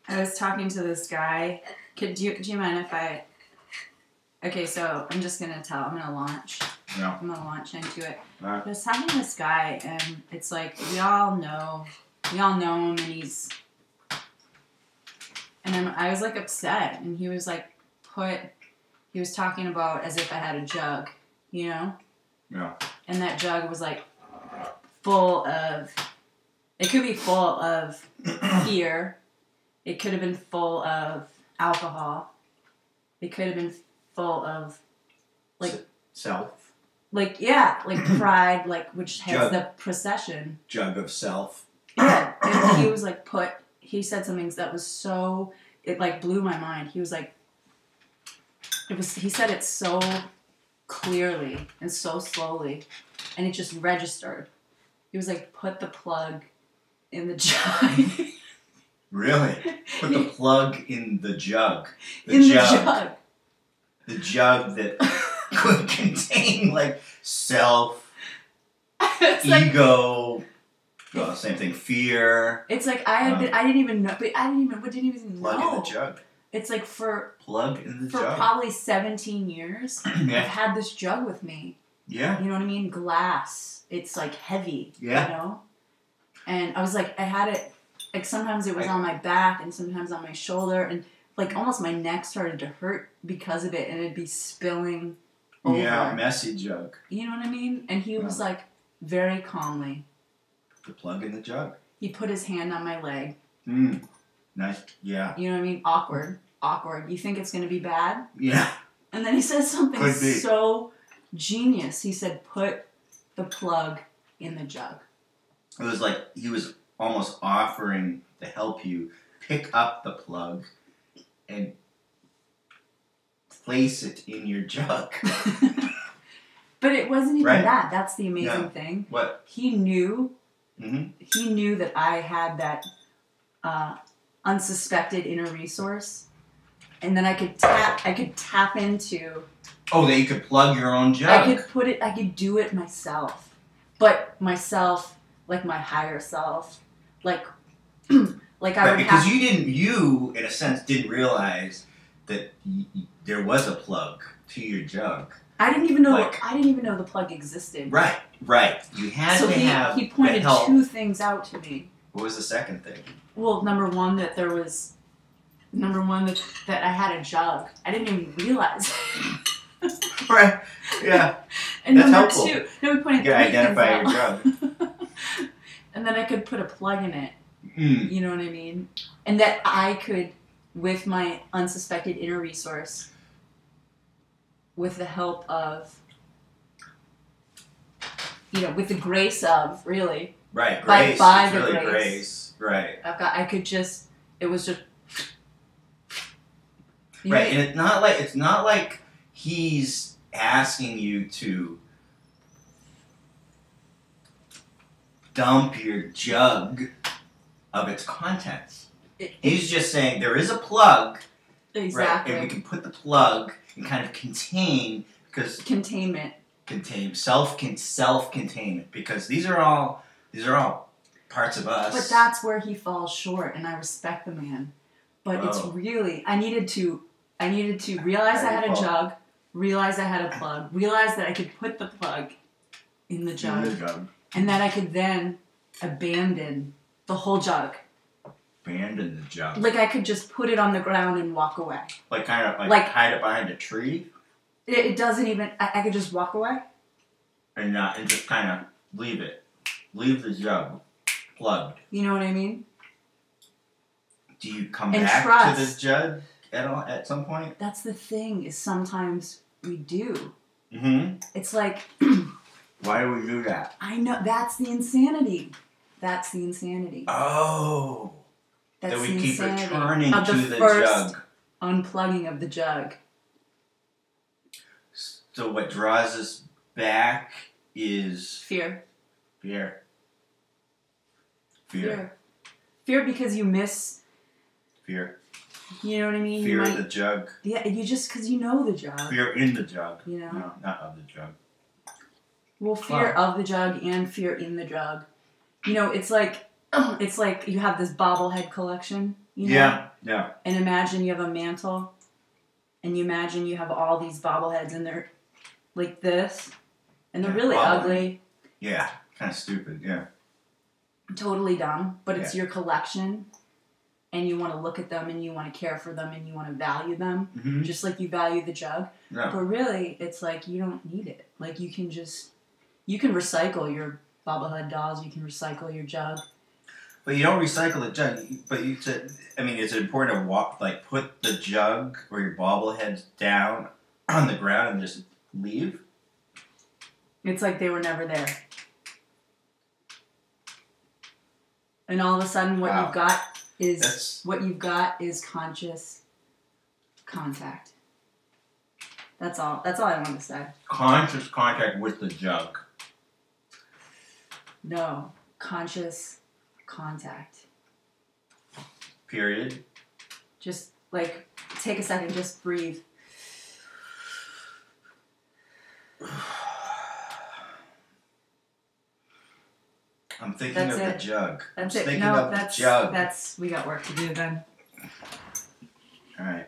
I was talking to this guy. Do you mind if I... Okay, so I'm just going to tell. I'm going to launch. Yeah. I'm going to launch into it. All right. I was talking to this guy, and it's like, we all know him, and he's... And I was, like, upset, and he was, like, he was talking about as if I had a jug, you know? Yeah. And that jug was, like, full of... It could be full of fear. It could have been full of alcohol. It could have been full of, like... Self. Like, yeah, like pride, like, which has Jug. the procession. Jug of self. Yeah, and he was, like, he said something that was so... It, like, blew my mind. He was, like... He said it so clearly and so slowly, and it just registered. He was like, put the plug in the jug. Really? Put the plug in the jug. The jug. The jug that could contain, like, self, ego, well, same thing, fear. It's like I didn't even know. But I didn't even know. Plug in the jug. It's like plug in the for jug. probably 17 years, Yeah. I've had this jug with me. Yeah. You know what I mean? Glass. It's like heavy. Yeah. You know? And I was like, I had it, like sometimes it was on my back and sometimes on my shoulder, and like almost my neck started to hurt because of it, and it'd be spilling over. Yeah, messy jug. You know what I mean? And he was like, very calmly. The plug in the jug. He put his hand on my leg. Nice. Yeah. You know what I mean? Awkward. You think it's going to be bad? Yeah. And then he says something so genius. He said, put the plug in the jug. It was like he was almost offering to help you pick up the plug and place it in your jug. But it wasn't even that. That's the amazing thing. What? He knew. Mm-hmm. He knew that I had that unsuspected inner resource, and then I could tap into. Oh, that you could plug your own jug. I could do it myself, but myself, like my higher self, like I would because you in a sense didn't realize that there was a plug to your jug. I didn't even know. I didn't even know the plug existed. Right. You had to have. So he pointed two things out to me. What was the second thing? Well, number one, that I had a jug. I didn't even realize. Right. Yeah. And that's number helpful. two, no, we pointed you three identify your things out. jug. And then I could put a plug in it. You know what I mean? And that I could, with my unsuspected inner resource, with the help of, with the grace of, really. Right, grace. By it's the really grace. Right. It was just. Right, and it's not like he's asking you to dump your jug of its contents. He's just saying there is a plug. Exactly. Right, and we can put the plug and kind of contain, because containment. Self-containment, because these are all parts of us. But that's where he falls short, and I respect the man. But it's really, I needed to realize I had a jug, realize I had a plug, realize that I could put the plug in the jug, and that I could then abandon the whole jug. Abandon the jug. Like I could just put it on the ground and walk away. Like hide it behind a tree. It doesn't even. I could just walk away. And just kind of leave it. Leave the jug plugged. You know what I mean? Do you come back to the jug at some point? That's the thing. Is sometimes we do. Mm-hmm. It's like. Why do we do that? I know. That's the insanity. Oh. That's that we the keep insanity returning of to the first jug. Unplugging of the jug. So what draws us back is fear. Fear because you miss. Fear. You know what I mean? Fear of the jug. Yeah, because you know the jug. Fear in the jug. You know? No, not of the jug. Well, fear of the jug and fear in the jug. It's like you have this bobblehead collection You know? Yeah. And imagine you have a mantle, and you imagine you have all these bobbleheads, and they're like this, and they're really ugly. Yeah, kind of stupid. Yeah. Totally dumb, but it's your collection, and you want to look at them, and you want to care for them, and you want to value them, just like you value the jug. Yeah. But really, it's like you don't need it. Like you can recycle your bobblehead dolls, you can recycle your jug. But you don't recycle the jug. But is it important to put the jug or your bobbleheads down on the ground and just leave? It's like they were never there. And all of a sudden, what you've got is conscious contact. That's all. That's all I want to say. Conscious contact with the jug. No, conscious contact. Period. Just like take a second, just breathe. I'm thinking of the jug. That's it. We got work to do then. All right.